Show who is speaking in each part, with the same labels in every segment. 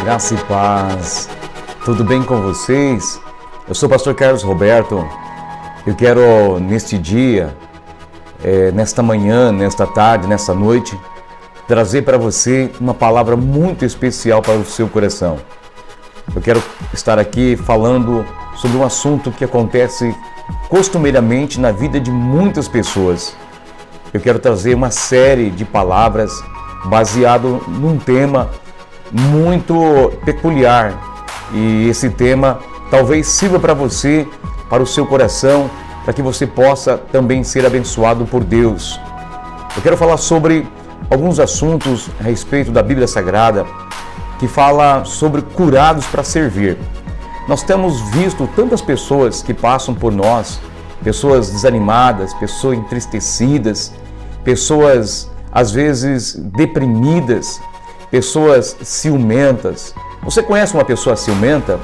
Speaker 1: Graça e paz, tudo bem com vocês? Eu sou o pastor Carlos Roberto. Eu quero neste dia, nesta manhã, nesta tarde, nesta noite, trazer para você uma palavra muito especial para o seu coração. Eu quero estar aqui falando sobre um assunto que acontece costumeiramente na vida de muitas pessoas. Eu quero trazer uma série de palavras baseado num tema muito peculiar, e esse tema talvez sirva para você, para o seu coração, para que você possa também ser abençoado por Deus. Eu quero falar sobre alguns assuntos a respeito da Bíblia Sagrada, que fala sobre curados para servir. Nós temos visto tantas pessoas que passam por nós, pessoas desanimadas, pessoas entristecidas, pessoas às vezes deprimidas, pessoas ciumentas. Você conhece uma pessoa ciumenta?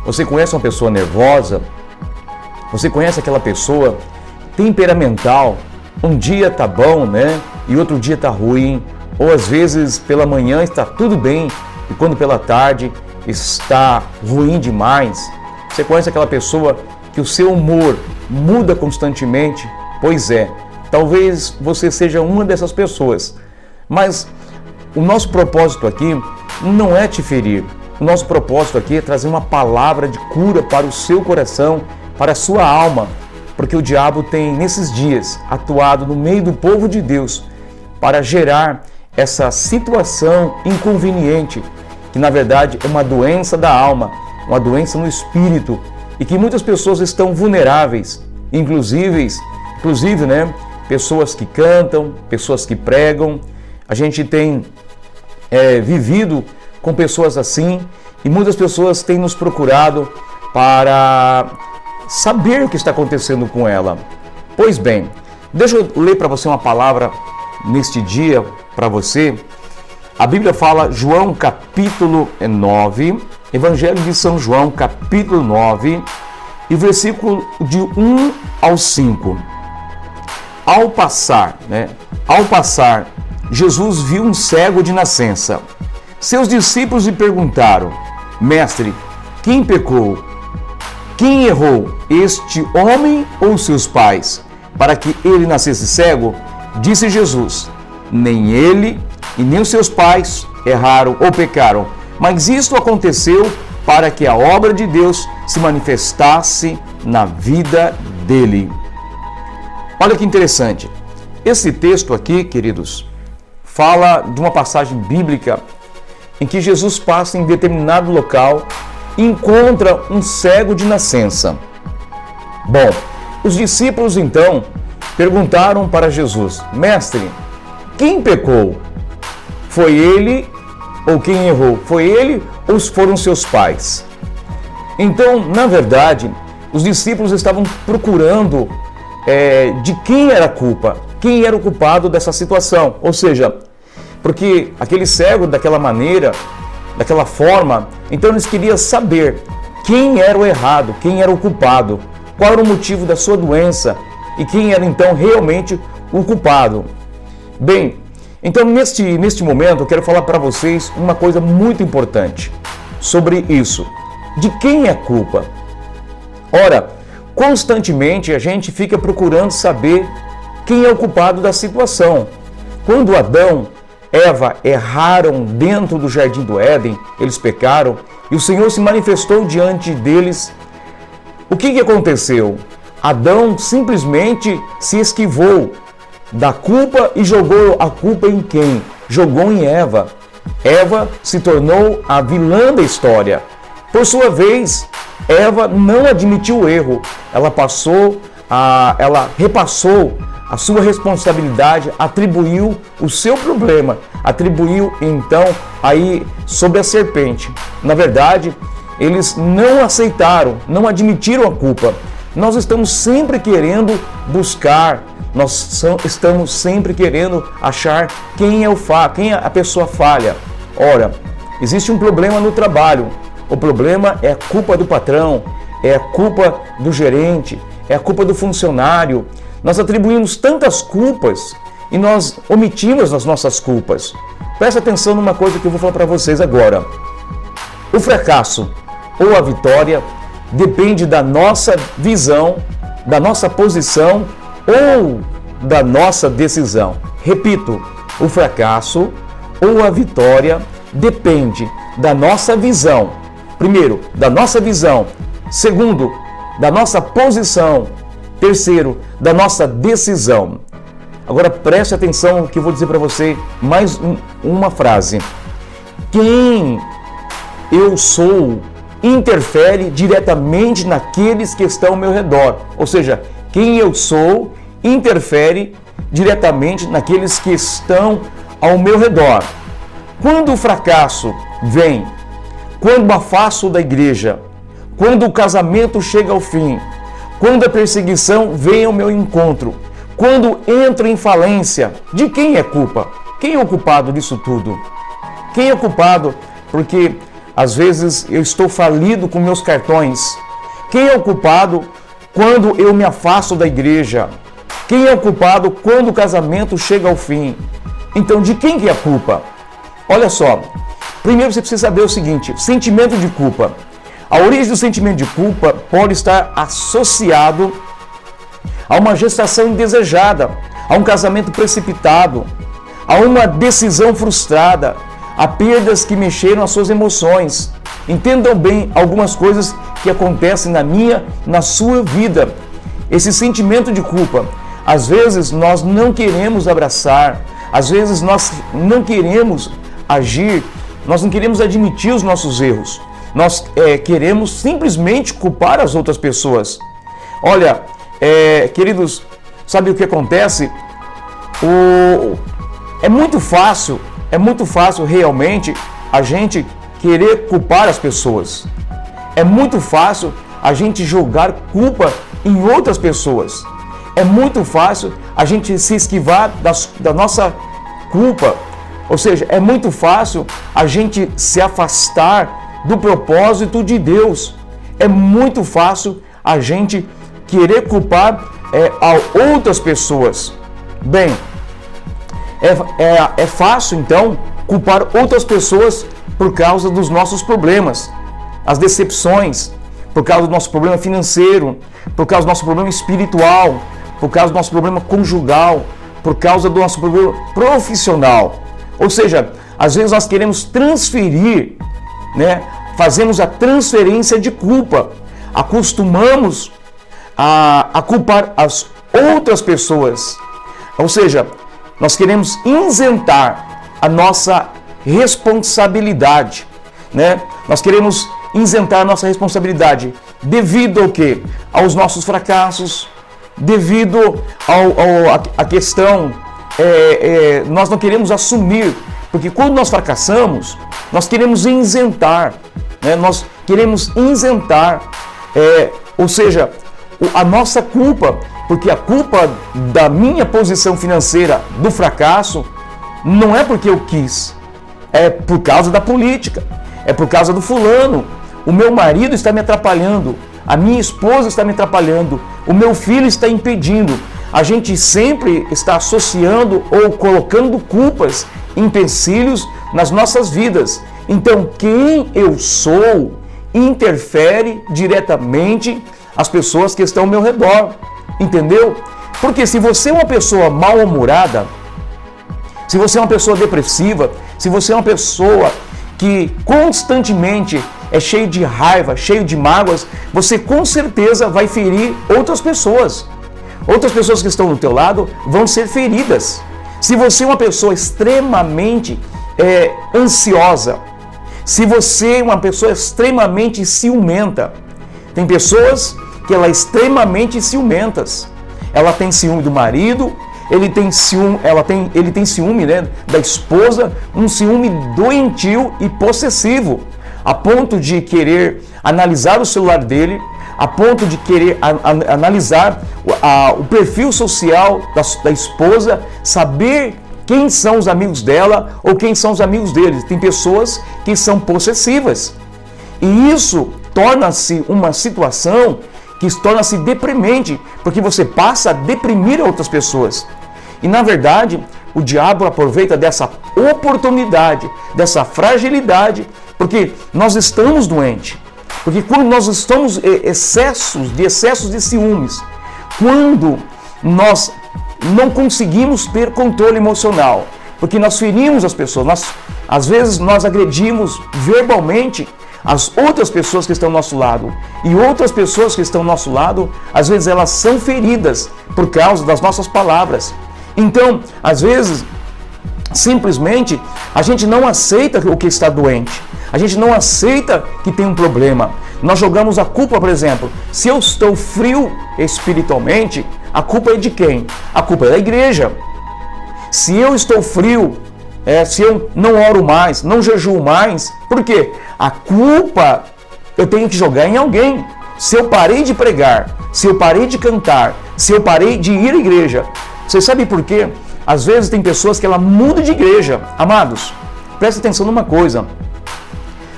Speaker 1: Você conhece uma pessoa nervosa? Você conhece aquela pessoa temperamental? Um dia tá bom, né? E outro dia tá ruim. Ou às vezes pela manhã está tudo bem e quando pela tarde está ruim demais. Você conhece aquela pessoa que o seu humor muda constantemente? Pois é, talvez você seja uma dessas pessoas. Mas o nosso propósito aqui não é te ferir. O nosso propósito aqui é trazer uma palavra de cura para o seu coração, para a sua alma, porque o diabo tem, nesses dias, atuado no meio do povo de Deus para gerar essa situação inconveniente, que na verdade é uma doença da alma, uma doença no espírito, e que muitas pessoas estão vulneráveis, inclusive, pessoas que cantam, pessoas que pregam. A gente tem vivido com pessoas assim, e muitas pessoas têm nos procurado para saber o que está acontecendo com ela. Pois bem, deixa eu ler para você uma palavra neste dia para você. A Bíblia fala, João capítulo 9, Evangelho de São João capítulo 9, e versículo de 1 ao 5. Ao passar, Jesus viu um cego de nascença. Seus discípulos lhe perguntaram: Mestre, quem pecou? Quem errou, este homem ou seus pais, para que ele nascesse cego? Disse Jesus: nem ele e nem os seus pais erraram ou pecaram, mas isto aconteceu para que a obra de Deus se manifestasse na vida dele. Olha que interessante. Esse texto aqui, queridos, fala de uma passagem bíblica em que Jesus passa em determinado local e encontra um cego de nascença. Bom, os discípulos então perguntaram para Jesus: Mestre, quem pecou? Foi ele ou quem errou? Foi ele ou foram seus pais? Então, na verdade, os discípulos estavam procurando de quem era a culpa, quem era o culpado dessa situação. Ou seja, porque aquele cego daquela maneira, daquela forma, então eles queriam saber quem era o errado, quem era o culpado, qual era o motivo da sua doença e quem era então realmente o culpado. Bem, então neste momento eu quero falar para vocês uma coisa muito importante sobre isso. De quem é a culpa? Ora, constantemente a gente fica procurando saber quem é o culpado da situação. Quando Adão e Eva erraram dentro do jardim do Éden, eles pecaram e o Senhor se manifestou diante deles. O que aconteceu? Adão simplesmente se esquivou da culpa e jogou a culpa em quem? Jogou em Eva. Eva se tornou a vilã da história. Por sua vez, Eva não admitiu o erro. Ela repassou a sua responsabilidade, atribuiu o seu problema, atribuiu então aí sobre a serpente. Na verdade, eles não aceitaram, não admitiram a culpa. Nós estamos sempre querendo buscar, estamos sempre querendo achar quem é a pessoa falha. Ora, existe um problema no trabalho. O problema é a culpa do patrão, é a culpa do gerente, é a culpa do funcionário. Nós atribuímos tantas culpas e nós omitimos as nossas culpas. Presta atenção numa coisa que eu vou falar para vocês agora. O fracasso ou a vitória depende da nossa visão, da nossa posição ou da nossa decisão. Repito, o fracasso ou a vitória depende da nossa visão. Primeiro, da nossa visão. Segundo, da nossa posição. Terceiro, da nossa decisão. Agora preste atenção que eu vou dizer para você mais uma frase. Quem eu sou interfere diretamente naqueles que estão ao meu redor. Ou seja, quem eu sou interfere diretamente naqueles que estão ao meu redor. Quando o fracasso vem, quando me afasto da igreja, quando o casamento chega ao fim, quando a perseguição vem ao meu encontro, quando entro em falência, de quem é culpa? Quem é o culpado disso tudo? Quem é o culpado porque às vezes eu estou falido com meus cartões? Quem é o culpado quando eu me afasto da igreja? Quem é o culpado quando o casamento chega ao fim? Então, de quem que é a culpa? Olha só, primeiro você precisa saber o seguinte, sentimento de culpa. A origem do sentimento de culpa pode estar associado a uma gestação indesejada, a um casamento precipitado, a uma decisão frustrada, a perdas que mexeram as suas emoções. Entendam bem algumas coisas que acontecem na minha, na sua vida. Esse sentimento de culpa, às vezes nós não queremos abraçar, às vezes nós não queremos agir, nós não queremos admitir os nossos erros. Nós queremos simplesmente culpar as outras pessoas. Olha, queridos, sabe o que acontece? É muito fácil realmente a gente querer culpar as pessoas. É muito fácil a gente jogar culpa em outras pessoas. É muito fácil a gente se esquivar da nossa culpa. Ou seja, é muito fácil a gente se afastar do propósito de Deus. É muito fácil a gente querer culpar a outras pessoas. Bem, é fácil então culpar outras pessoas por causa dos nossos problemas, as decepções, por causa do nosso problema financeiro, por causa do nosso problema espiritual, por causa do nosso problema conjugal, por causa do nosso problema profissional. Ou seja, às vezes nós queremos transferir, fazemos a transferência de culpa, acostumamos a culpar as outras pessoas. Ou seja, nós queremos isentar a nossa responsabilidade, Nós queremos isentar a nossa responsabilidade devido ao quê? Aos nossos fracassos, devido à questão, nós não queremos assumir, porque quando nós fracassamos, nós queremos isentar, Nós queremos isentar, ou seja, a nossa culpa, porque a culpa da minha posição financeira, do fracasso, não é porque eu quis, é por causa da política, é por causa do fulano. O meu marido está me atrapalhando, a minha esposa está me atrapalhando, o meu filho está impedindo. A gente sempre está associando ou colocando culpas, empecilhos nas nossas vidas. Então, quem eu sou interfere diretamente as pessoas que estão ao meu redor, entendeu? Porque se você é uma pessoa mal-humorada, se você é uma pessoa depressiva, se você é uma pessoa que constantemente é cheio de raiva, cheio de mágoas, você com certeza vai ferir outras pessoas. Outras pessoas que estão do teu lado vão ser feridas. Se você é uma pessoa extremamente ansiosa, se você é uma pessoa extremamente ciumenta, tem pessoas que ela é extremamente ciumentas. Ela tem ciúme do marido, ele tem ciúme, da esposa, um ciúme doentio e possessivo, a ponto de querer analisar o celular dele, a ponto de querer analisar o perfil social da esposa, saber quem são os amigos dela ou quem são os amigos dele. Tem pessoas que são possessivas. E isso torna-se uma situação que torna-se deprimente, porque você passa a deprimir outras pessoas. E na verdade, o diabo aproveita dessa oportunidade, dessa fragilidade, porque nós estamos doentes. Porque quando nós estamos excessos de ciúmes, quando nós não conseguimos ter controle emocional, porque nós ferimos as pessoas, às vezes nós agredimos verbalmente as outras pessoas que estão ao nosso lado, e outras pessoas que estão ao nosso lado, às vezes elas são feridas por causa das nossas palavras. Então, às vezes, simplesmente, a gente não aceita o que está doente, a gente não aceita que tem um problema. Nós jogamos a culpa, por exemplo, se eu estou frio espiritualmente, a culpa é de quem? A culpa é da igreja. Se eu estou frio, se eu não oro mais, não jejuo mais, por quê? A culpa eu tenho que jogar em alguém. Se eu parei de pregar, se eu parei de cantar, se eu parei de ir à igreja, você sabe por quê? Às vezes tem pessoas que ela mudam de igreja. Amados, presta atenção numa coisa.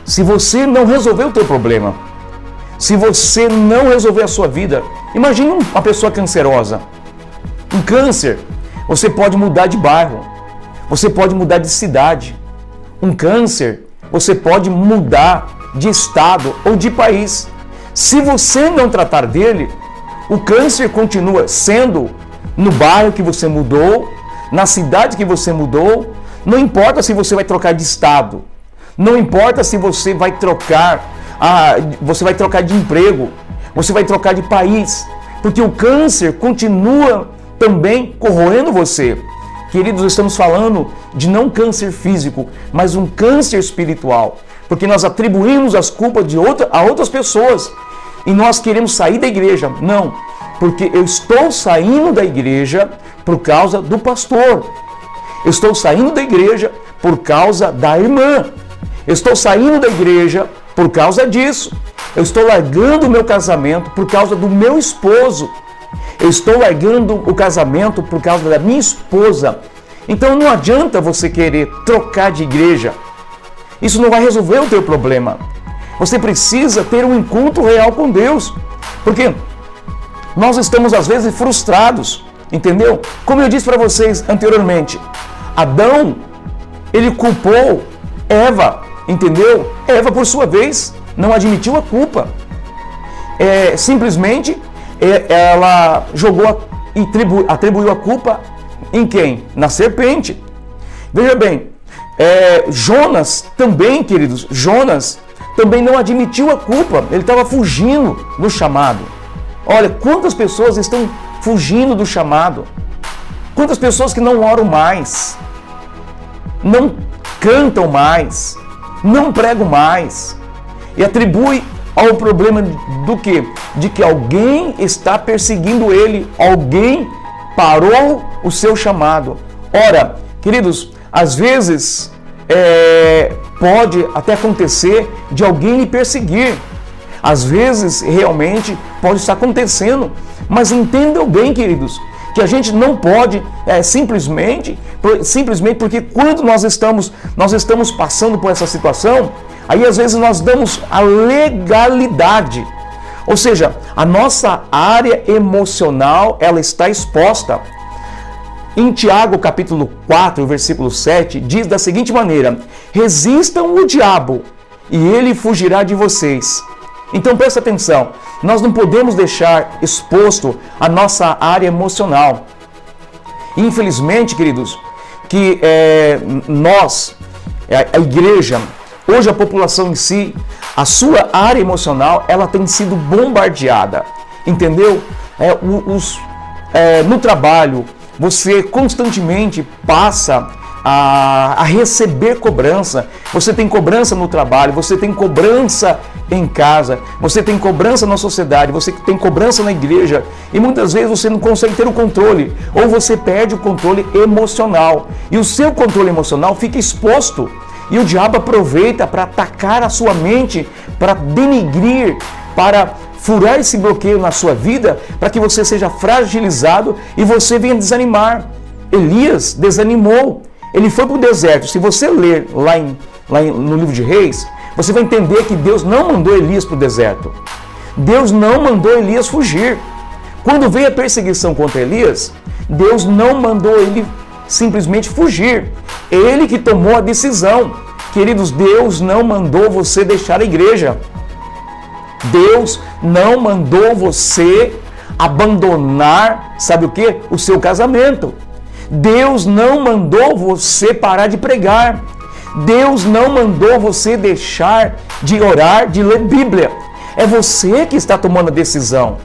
Speaker 1: Se você não resolver o teu problema, se você não resolver a sua vida, imagine uma pessoa cancerosa. Um câncer, você pode mudar de bairro, você pode mudar de cidade. Um câncer, você pode mudar de estado ou de país. Se você não tratar dele, o câncer continua sendo no bairro que você mudou, na cidade que você mudou. Não importa se você vai trocar de estado, não importa se você vai trocar de emprego, você vai trocar de país, porque o câncer continua também corroendo você. Queridos, estamos falando de não câncer físico, mas um câncer espiritual, porque nós atribuímos as culpas a outras pessoas e nós queremos sair da igreja. Não, porque eu estou saindo da igreja por causa do pastor, eu estou saindo da igreja por causa da irmã, eu estou saindo da igreja por causa disso, eu estou largando o meu casamento por causa do meu esposo, eu estou largando o casamento por causa da minha esposa. Então não adianta você querer trocar de igreja, isso não vai resolver o teu problema. Você precisa ter um encontro real com Deus, porque nós estamos às vezes frustrados, entendeu? Como eu disse para vocês anteriormente, Adão, ele culpou Eva, entendeu? Eva, por sua vez, não admitiu a culpa. Simplesmente, ela jogou e atribuiu a culpa em quem? Na serpente. Veja bem, Jonas também, queridos, Jonas também não admitiu a culpa. Ele estava fugindo do chamado. Olha, quantas pessoas estão fugindo do chamado. Quantas pessoas que não oram mais, não cantam mais, não pregam mais, e atribui ao problema do quê? De que alguém está perseguindo ele, alguém parou o seu chamado. Ora, queridos, às vezes pode até acontecer de alguém lhe perseguir, às vezes realmente pode estar acontecendo, mas entendam bem, queridos, que a gente não pode simplesmente porque quando nós estamos passando por essa situação, aí às vezes nós damos a legalidade, ou seja, a nossa área emocional, ela está exposta. Em Tiago capítulo 4, versículo 7, diz da seguinte maneira: resistam o diabo e ele fugirá de vocês. Então presta atenção, nós não podemos deixar exposto a nossa área emocional. Infelizmente, queridos, que nós, a igreja, hoje a população em si, a sua área emocional, ela tem sido bombardeada, entendeu? No trabalho, você constantemente passa a receber cobrança. Você tem cobrança no trabalho, você tem cobrança em casa, você tem cobrança na sociedade, você tem cobrança na igreja, e muitas vezes você não consegue ter o controle, ou você perde o controle emocional, e o seu controle emocional fica exposto, e o diabo aproveita para atacar a sua mente, para denigrir, para furar esse bloqueio na sua vida, para que você seja fragilizado e você venha desanimar. Elias desanimou, ele foi para o deserto. Se você ler no livro de Reis, você vai entender que Deus não mandou Elias para o deserto. Deus não mandou Elias fugir. Quando veio a perseguição contra Elias, Deus não mandou ele simplesmente fugir. Ele que tomou a decisão. Queridos, Deus não mandou você deixar a igreja. Deus não mandou você abandonar, sabe o que? O seu casamento. Deus não mandou você parar de pregar. Deus não mandou você deixar de orar, de ler Bíblia. É você que está tomando a decisão.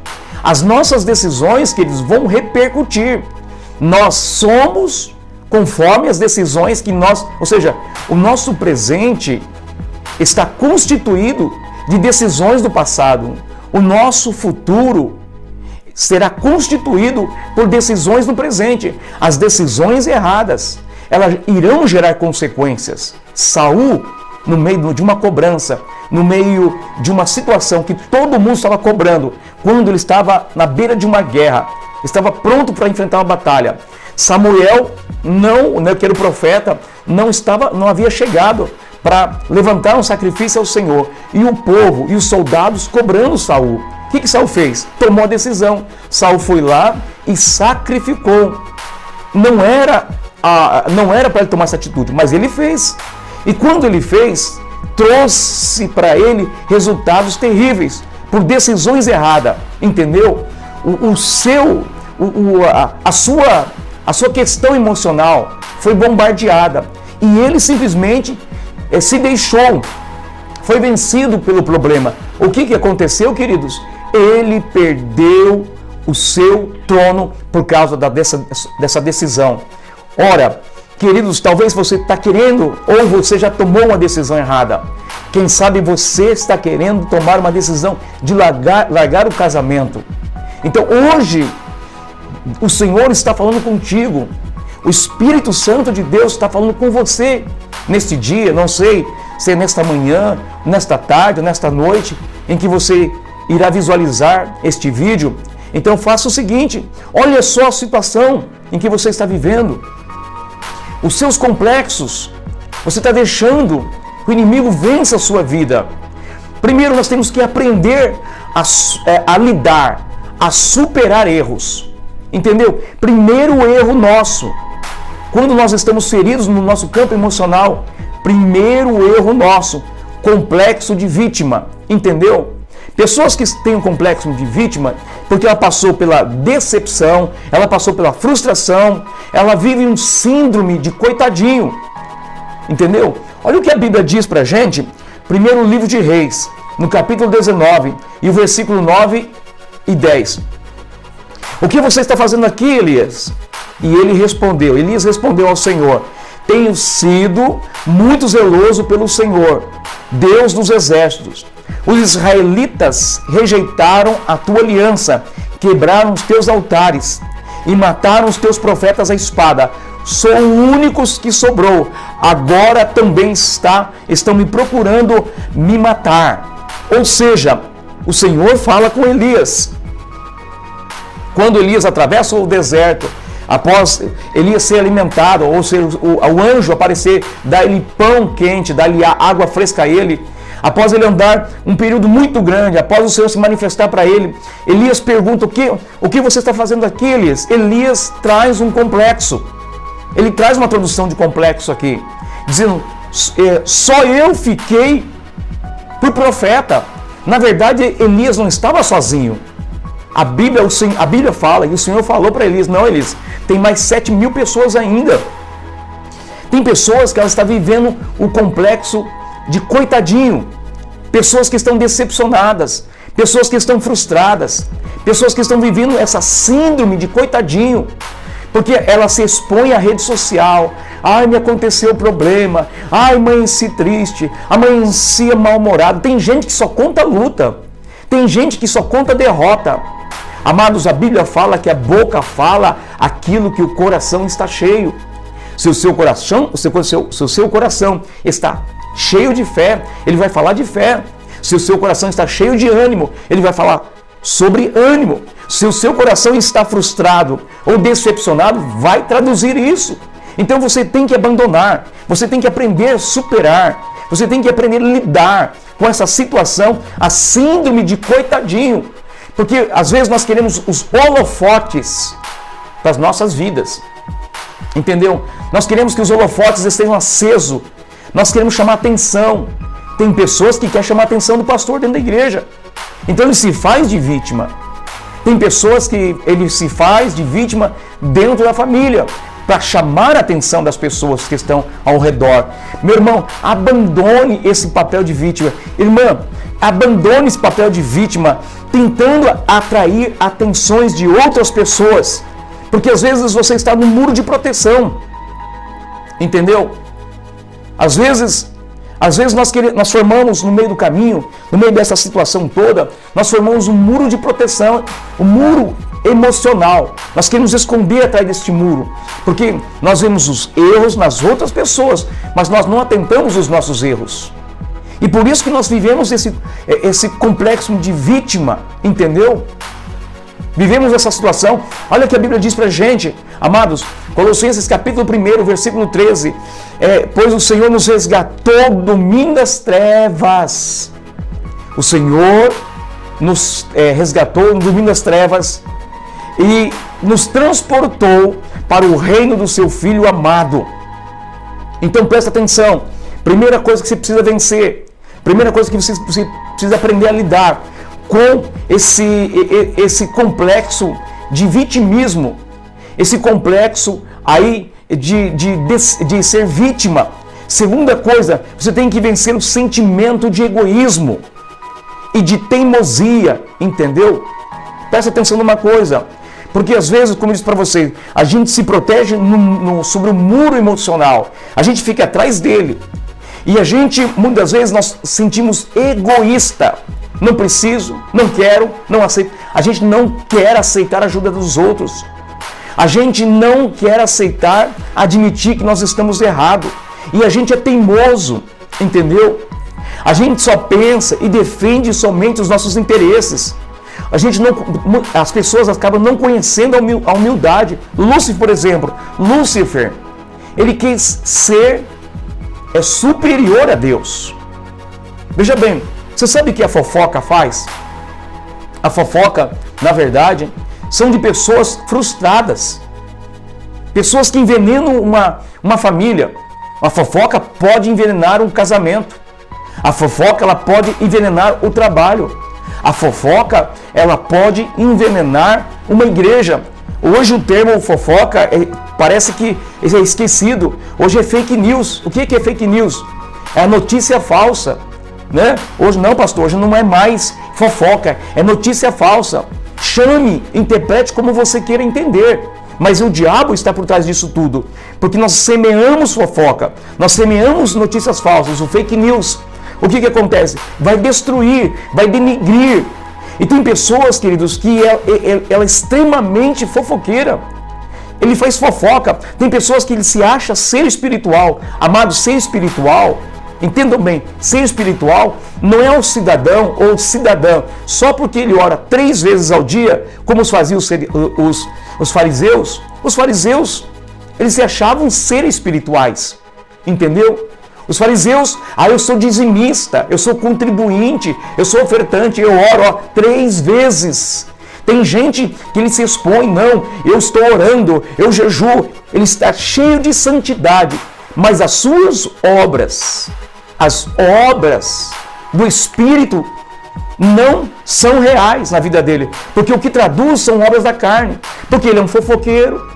Speaker 1: As nossas decisões, queridos, vão repercutir. Nós somos conforme as decisões que nós... Ou seja, o nosso presente está constituído de decisões do passado. O nosso futuro será constituído por decisões no presente. As decisões erradas, elas irão gerar consequências. Saul, no meio de uma cobrança, no meio de uma situação que todo mundo estava cobrando, quando ele estava na beira de uma guerra, estava pronto para enfrentar uma batalha. Samuel, que era o profeta, não havia chegado para levantar um sacrifício ao Senhor. E o povo e os soldados cobrando Saul. O que Saul fez? Tomou a decisão. Saul foi lá e sacrificou. Não era para ele tomar essa atitude, mas ele fez. E quando ele fez, trouxe para ele resultados terríveis por decisões erradas. Entendeu? A sua questão emocional foi bombardeada. E ele simplesmente se deixou. Foi vencido pelo problema. O que aconteceu, queridos? Ele perdeu o seu trono por causa dessa decisão. Ora, queridos, talvez você está querendo, ou você já tomou uma decisão errada. Quem sabe você está querendo tomar uma decisão de largar o casamento. Então hoje, o Senhor está falando contigo. O Espírito Santo de Deus está falando com você. Neste dia, não sei se é nesta manhã, nesta tarde, nesta noite, em que você irá visualizar este vídeo. Então faça o seguinte, olha só a situação em que você está vivendo. Os seus complexos, você está deixando que o inimigo vença a sua vida. Primeiro nós temos que aprender a lidar, a superar erros. Entendeu? Primeiro erro nosso, quando nós estamos feridos no nosso campo emocional, primeiro erro nosso, complexo de vítima. Entendeu? Pessoas que têm um complexo de vítima, porque ela passou pela decepção, ela passou pela frustração, ela vive um síndrome de coitadinho. Entendeu? Olha o que a Bíblia diz pra gente, primeiro livro de Reis, no capítulo 19, e o versículo 9 e 10. O que você está fazendo aqui, Elias? E Elias respondeu ao Senhor: tenho sido muito zeloso pelo Senhor, Deus dos exércitos. Os israelitas rejeitaram a tua aliança, quebraram os teus altares e mataram os teus profetas à espada. Sou o único que sobrou. Agora também estão me procurando me matar. Ou seja, o Senhor fala com Elias. Quando Elias atravessa o deserto, após Elias ser alimentado, ou o anjo aparecer, dar-lhe pão quente, dar-lhe água fresca a ele, após ele andar um período muito grande, após o Senhor se manifestar para ele, Elias pergunta: o que você está fazendo aqui, Elias? Elias traz um complexo. Ele traz uma tradução de complexo aqui, dizendo: só eu fiquei por profeta. Na verdade, Elias não estava sozinho. A Bíblia fala, e o Senhor falou para Elias: não, Elias, tem mais 7.000 pessoas ainda. Tem pessoas que elas estão vivendo o complexo de coitadinho, pessoas que estão decepcionadas, pessoas que estão frustradas, pessoas que estão vivendo essa síndrome de coitadinho, porque ela se expõe à rede social. Ai, me aconteceu o problema, ai, amanheci triste, amanheci mal-humorado. Tem gente que só conta luta, tem gente que só conta derrota. Amados, a Bíblia fala que a boca fala aquilo que o coração está cheio. Se o seu coração está cheio de fé, ele vai falar de fé. Se o seu coração está cheio de ânimo, ele vai falar sobre ânimo. Se o seu coração está frustrado ou decepcionado, vai traduzir isso. Então você tem que abandonar, você tem que aprender a superar, você tem que aprender a lidar com essa situação, a síndrome de coitadinho. Porque às vezes nós queremos os holofotes das nossas vidas. Entendeu? Nós queremos que os holofotes estejam acesos. Nós queremos chamar atenção. Tem pessoas que querem chamar a atenção do pastor dentro da igreja. Então ele se faz de vítima. Tem pessoas que ele se faz de vítima dentro da família, para chamar a atenção das pessoas que estão ao redor. Meu irmão, abandone esse papel de vítima. Irmã, abandone esse papel de vítima, tentando atrair atenções de outras pessoas. Porque às vezes você está num muro de proteção. Entendeu? Às vezes nós formamos no meio do caminho, no meio dessa situação toda, nós formamos um muro de proteção, um muro emocional. Nós queremos esconder atrás deste muro, porque nós vemos os erros nas outras pessoas, mas nós não atentamos os nossos erros. E por isso que nós vivemos esse complexo de vítima, entendeu? Vivemos essa situação. Olha o que a Bíblia diz pra gente, amados, Colossenses capítulo 1, versículo 13. Pois o Senhor nos resgatou do domínio das trevas. O Senhor nos resgatou do domínio das trevas e nos transportou para o reino do seu Filho amado. Então presta atenção. Primeira coisa que você precisa vencer. Primeira coisa que você precisa aprender a lidar com esse complexo de vitimismo, esse complexo aí de ser vítima. Segunda coisa, você tem que vencer o sentimento de egoísmo e de teimosia, entendeu? Presta atenção numa coisa, porque às vezes, como eu disse para você, a gente se protege sobre o muro emocional, a gente fica atrás dele, e a gente, muitas vezes, nós sentimos egoísta. Não preciso, não quero, não aceito. A gente não quer aceitar a ajuda dos outros. A gente não quer aceitar, admitir que nós estamos errados. E a gente é teimoso, entendeu? A gente só pensa e defende somente os nossos interesses. As pessoas acabam não conhecendo a humildade. Lúcifer, por exemplo, ele quis ser superior a Deus. Veja bem, você sabe o que a fofoca faz? A fofoca, na verdade, são de pessoas frustradas. Pessoas que envenenam uma família. A fofoca pode envenenar um casamento. A fofoca, ela pode envenenar o trabalho. A fofoca, ela pode envenenar uma igreja. Hoje o termo fofoca parece que é esquecido. Hoje é fake news. O que é fake news? É a notícia falsa. Né? Hoje não, pastor, hoje não é mais fofoca, é notícia falsa. Chame, interprete como você queira entender, mas o diabo está por trás disso tudo, porque nós semeamos fofoca, nós semeamos notícias falsas, o fake news. O que acontece? Vai destruir, vai denigrir. E tem pessoas, queridos, que ela é extremamente fofoqueira. Ele faz fofoca. Tem pessoas que ele se acha ser espiritual. Amado, ser espiritual, entendam bem, ser espiritual não é um cidadão ou cidadã só porque ele ora 3 vezes ao dia, como faziam os fariseus. Os fariseus, eles se achavam ser espirituais, entendeu? Os fariseus, eu sou dizimista, eu sou contribuinte, eu sou ofertante, eu oro 3 vezes. Tem gente que ele se expõe, não, eu estou orando, eu jejuo, ele está cheio de santidade, mas as suas obras, as obras do Espírito não são reais na vida dele, porque o que traduz são obras da carne, porque ele é um fofoqueiro,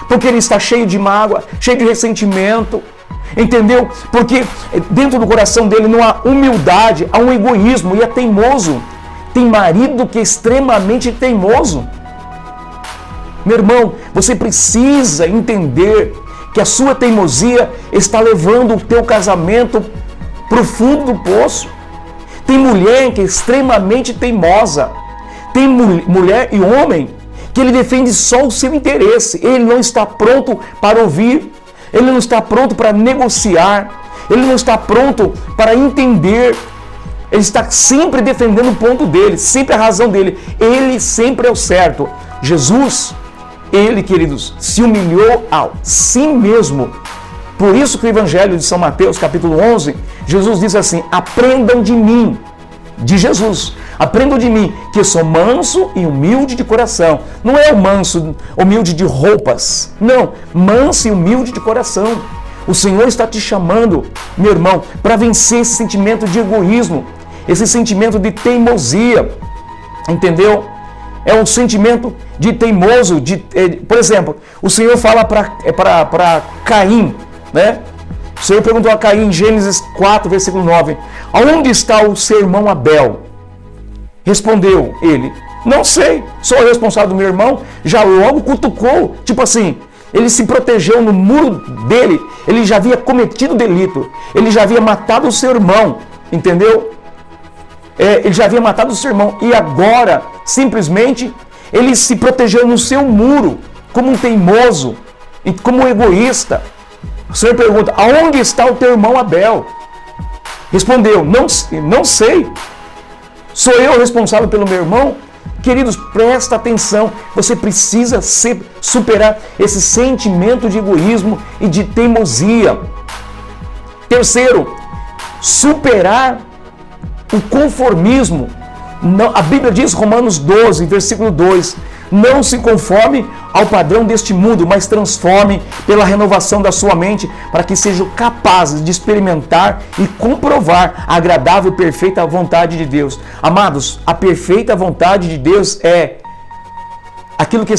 Speaker 1: porque ele está cheio de mágoa, cheio de ressentimento, entendeu? Porque dentro do coração dele não há humildade, há um egoísmo e é teimoso. Tem marido que é extremamente teimoso. Meu irmão, você precisa entender que a sua teimosia está levando o teu casamento para o fundo do poço. Tem mulher que é extremamente teimosa. Tem mulher e homem que ele defende só o seu interesse. Ele não está pronto para ouvir. Ele não está pronto para negociar. Ele não está pronto para entender. Ele está sempre defendendo o ponto dele, sempre a razão dele. Ele sempre é o certo. Jesus, ele, queridos, se humilhou a si mesmo. Por isso que o Evangelho de São Mateus, capítulo 11, Jesus diz assim: aprendam de mim, de Jesus, Aprendam de mim, que eu sou manso e humilde de coração. Não é o manso, humilde de roupas. Não, manso e humilde de coração. O Senhor está te chamando, meu irmão, para vencer esse sentimento de egoísmo, esse sentimento de teimosia. Entendeu? É um sentimento de teimoso. Por exemplo, o Senhor fala para Caim, né? O Senhor perguntou a Caim em Gênesis 4, versículo 9: aonde está o seu irmão Abel? Respondeu ele: não sei, sou o responsável do meu irmão. Já logo cutucou, tipo assim, ele se protegeu no muro dele, ele já havia cometido delito, ele já havia matado o seu irmão, entendeu? Ele já havia matado o seu irmão e agora, simplesmente, ele se protegeu no seu muro, como um teimoso, como um egoísta. O Senhor pergunta: aonde está o teu irmão Abel? Respondeu: não sei. Sou eu responsável pelo meu irmão? Queridos, presta atenção. Você precisa superar esse sentimento de egoísmo e de teimosia. Terceiro, superar o conformismo. A Bíblia diz, Romanos 12, versículo 2: não se conforme ao padrão deste mundo, mas transforme pela renovação da sua mente, para que sejam capazes de experimentar e comprovar a agradável e perfeita vontade de Deus. Amados, a perfeita vontade de Deus é aquilo que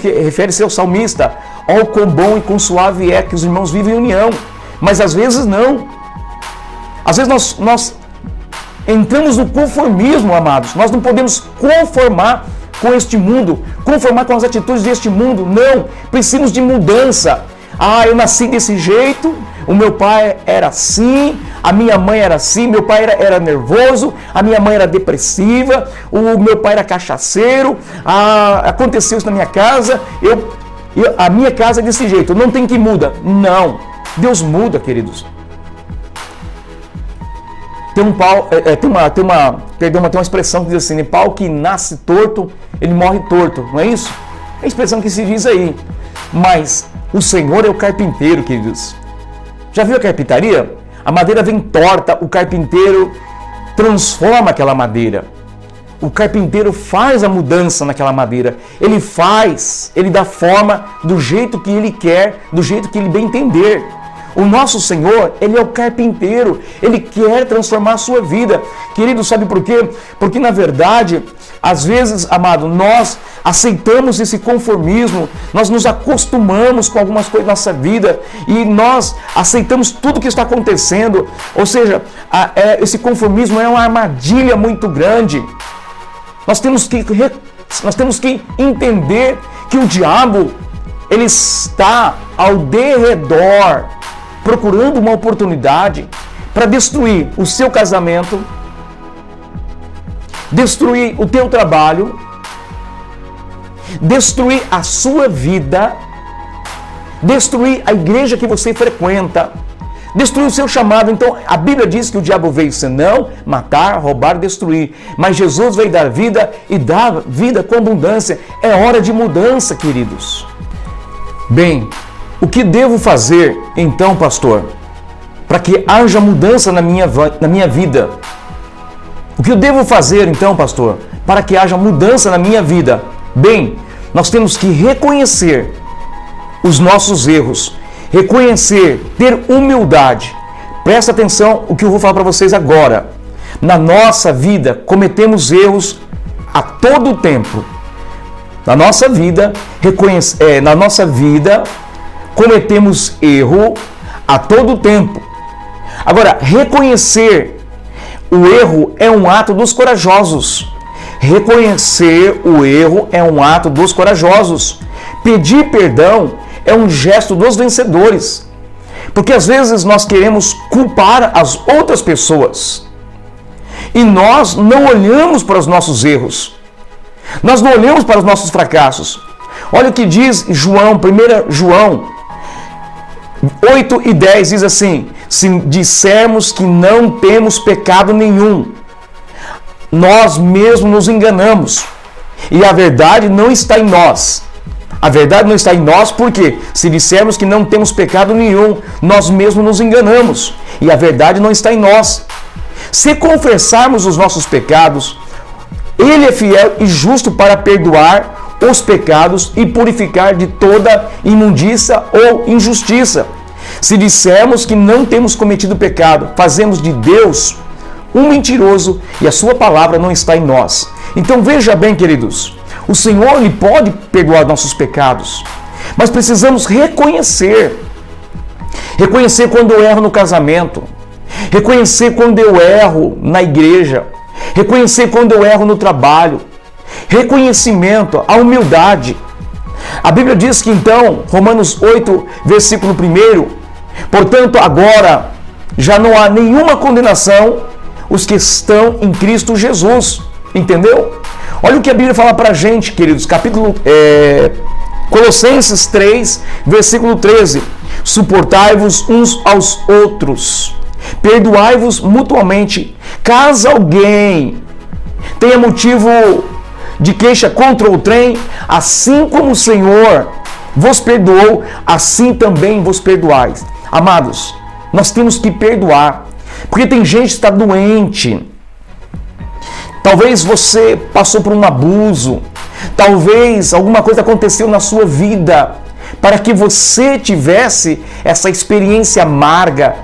Speaker 1: refere-se ao salmista: ó, quão bom e quão suave é que os irmãos vivem em união. Mas às vezes não. Às vezes nós entramos no conformismo, amados. Nós não podemos conformar com este mundo, conformar com as atitudes deste mundo. Não, precisamos de mudança. Eu nasci desse jeito, o meu pai era assim, a minha mãe era assim, meu pai era nervoso, a minha mãe era depressiva, o meu pai era cachaceiro, aconteceu isso na minha casa, a minha casa é desse jeito, não tem que mudar. Não, Deus muda, queridos. Tem uma expressão que diz assim: pau que nasce torto, ele morre torto, não é isso? É a expressão que se diz aí. Mas o Senhor é o carpinteiro, queridos. Já viu a carpintaria? A madeira vem torta, o carpinteiro transforma aquela madeira. O carpinteiro faz a mudança naquela madeira. Ele dá forma do jeito que ele quer, do jeito que ele bem entender. O nosso Senhor, Ele é o carpinteiro, Ele quer transformar a sua vida. Querido, sabe por quê? Porque na verdade, às vezes, amado, nós aceitamos esse conformismo, nós nos acostumamos com algumas coisas da nossa vida e nós aceitamos tudo que está acontecendo. Ou seja, esse conformismo é uma armadilha muito grande. Nós temos que entender que o diabo, ele está ao derredor, procurando uma oportunidade para destruir o seu casamento, destruir o teu trabalho, destruir a sua vida, destruir a igreja que você frequenta, destruir o seu chamado. Então a Bíblia diz que o diabo veio senão matar, roubar, destruir, mas Jesus veio dar vida e dar vida com abundância. É hora de mudança, queridos. Bem, o que devo fazer, então, pastor, para que haja mudança na minha vida? O que eu devo fazer, então, pastor, para que haja mudança na minha vida? Bem, nós temos que reconhecer os nossos erros, reconhecer, ter humildade. Presta atenção o que eu vou falar para vocês agora. Na nossa vida, cometemos erros a todo tempo. Na nossa vida, cometemos erro a todo tempo. Agora, reconhecer o erro é um ato dos corajosos. Reconhecer o erro é um ato dos corajosos. Pedir perdão é um gesto dos vencedores. Porque às vezes nós queremos culpar as outras pessoas. E nós não olhamos para os nossos erros. Nós não olhamos para os nossos fracassos. Olha o que diz João, 1 João 8:10, diz assim: se dissermos que não temos pecado nenhum, nós mesmos nos enganamos e a verdade não está em nós. A verdade não está em nós porque se dissermos que não temos pecado nenhum, nós mesmos nos enganamos e a verdade não está em nós. Se confessarmos os nossos pecados, Ele é fiel e justo para perdoar os pecados e purificar de toda imundícia ou injustiça. Se dissermos que não temos cometido pecado, fazemos de Deus um mentiroso e a sua palavra não está em nós. Então veja bem, queridos, o Senhor Ele pode perdoar nossos pecados, mas precisamos reconhecer quando eu erro no casamento, reconhecer quando eu erro na igreja, reconhecer quando eu erro no trabalho, reconhecimento, a humildade. A Bíblia diz que então, Romanos 8, versículo 1, portanto agora já não há nenhuma condenação os que estão em Cristo Jesus, entendeu? Olha o que a Bíblia fala pra gente, queridos, Colossenses 3, versículo 13, suportai-vos uns aos outros, perdoai-vos mutuamente, caso alguém tenha motivo de queixa contra outrem, assim como o Senhor vos perdoou, assim também vos perdoais. Amados, nós temos que perdoar, porque tem gente que está doente. Talvez você passou por um abuso, talvez alguma coisa aconteceu na sua vida para que você tivesse essa experiência amarga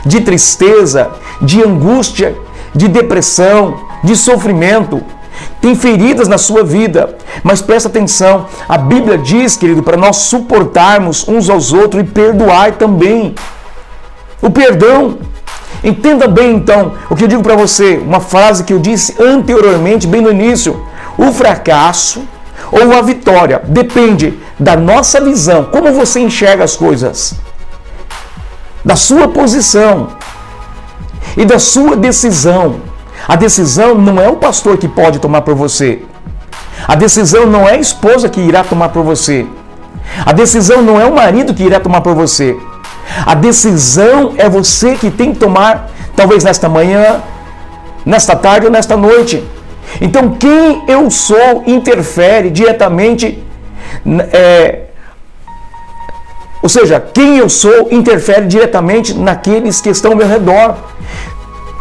Speaker 1: de tristeza, de angústia, de depressão, de sofrimento. Tem feridas na sua vida, mas presta atenção, a Bíblia diz, querido, para nós suportarmos uns aos outros e perdoar também. O perdão. Entenda bem então o que eu digo para você, uma frase que eu disse anteriormente, bem no início: o fracasso ou a vitória depende da nossa visão, como você enxerga as coisas, da sua posição e da sua decisão. A decisão não é o pastor que pode tomar por você. A decisão não é a esposa que irá tomar por você. A decisão não é o marido que irá tomar por você. A decisão é você que tem que tomar, talvez nesta manhã, nesta tarde ou nesta noite. Então, quem eu sou interfere diretamente, ou seja, quem eu sou interfere diretamente naqueles que estão ao meu redor.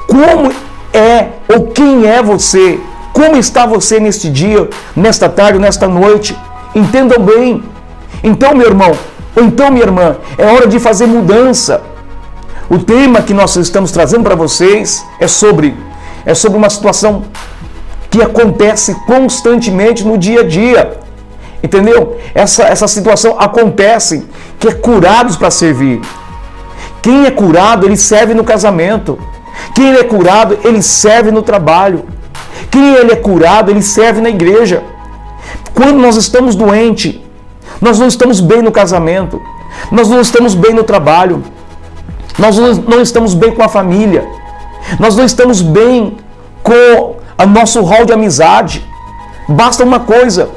Speaker 1: Como é ou quem é você? Como está você neste dia, nesta tarde, nesta noite? Entendam bem. Então, meu irmão, ou então, minha irmã, é hora de fazer mudança. O tema que nós estamos trazendo para vocês é sobre uma situação que acontece constantemente no dia a dia. Entendeu? Essa situação acontece, que é curados para servir. Quem é curado, ele serve no casamento. Quem é curado, ele serve no trabalho. Quem ele é curado, ele serve na igreja. Quando nós estamos doentes, nós não estamos bem no casamento, nós não estamos bem no trabalho, nós não estamos bem com a família, nós não estamos bem com o nosso hall de amizade. Basta uma coisa: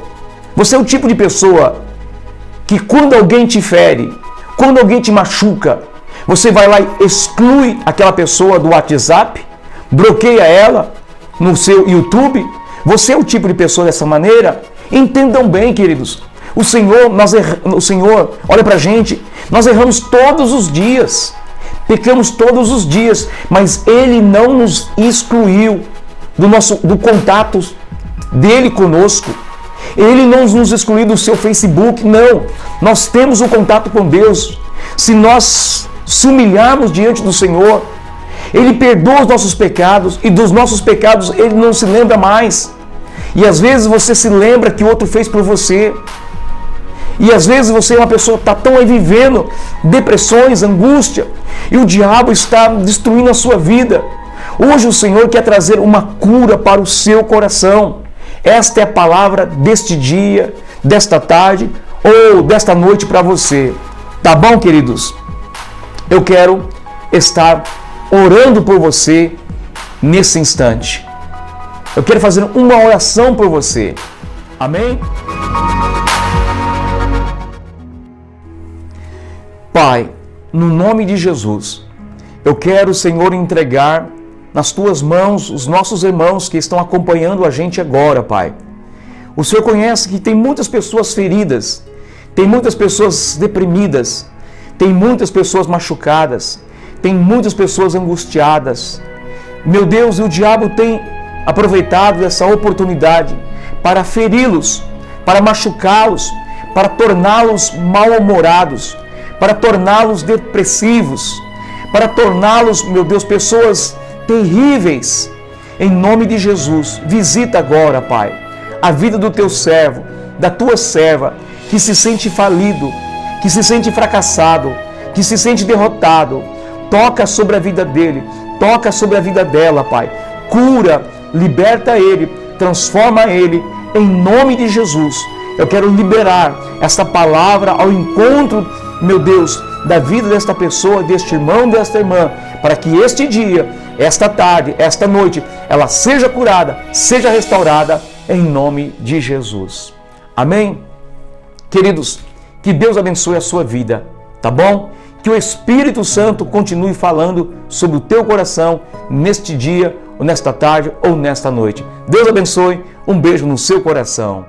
Speaker 1: você é o tipo de pessoa que quando alguém te fere, quando alguém te machuca, você vai lá e exclui aquela pessoa do WhatsApp, bloqueia ela no seu YouTube. Você é o tipo de pessoa dessa maneira? Entendam bem, queridos. O Senhor, olha pra gente, nós erramos todos os dias, pecamos todos os dias, mas Ele não nos excluiu do contato dele conosco. Ele não nos excluiu do seu Facebook, não. Nós temos um contato com Deus. Se nós se humilharmos diante do Senhor, Ele perdoa os nossos pecados, e dos nossos pecados Ele não se lembra mais. E às vezes você se lembra que o outro fez por você. E às vezes você é uma pessoa que está tão aí vivendo depressões, angústia, e o diabo está destruindo a sua vida. Hoje o Senhor quer trazer uma cura para o seu coração. Esta é a palavra deste dia, desta tarde ou desta noite para você. Tá bom, queridos? Eu quero estar orando por você nesse instante. Eu quero fazer uma oração por você. Amém? Pai, no nome de Jesus, eu quero, Senhor, entregar nas Tuas mãos os nossos irmãos que estão acompanhando a gente agora, Pai. O Senhor conhece que tem muitas pessoas feridas, tem muitas pessoas deprimidas, tem muitas pessoas machucadas, tem muitas pessoas angustiadas. Meu Deus, e o diabo tem aproveitado essa oportunidade para feri-los, para machucá-los, para torná-los mal-humorados, para torná-los depressivos, para torná-los, meu Deus, pessoas terríveis. Em nome de Jesus, visita agora, Pai, a vida do teu servo, da tua serva, que se sente falido, que se sente fracassado, que se sente derrotado. Toca sobre a vida dele, toca sobre a vida dela, Pai. Cura, liberta ele, transforma ele, em nome de Jesus. Eu quero liberar esta palavra ao encontro, meu Deus, da vida desta pessoa, deste irmão, desta irmã, para que este dia, esta tarde, esta noite, ela seja curada, seja restaurada, em nome de Jesus. Amém? Queridos, que Deus abençoe a sua vida, tá bom? Que o Espírito Santo continue falando sobre o teu coração neste dia, ou nesta tarde, ou nesta noite. Deus abençoe, um beijo no seu coração.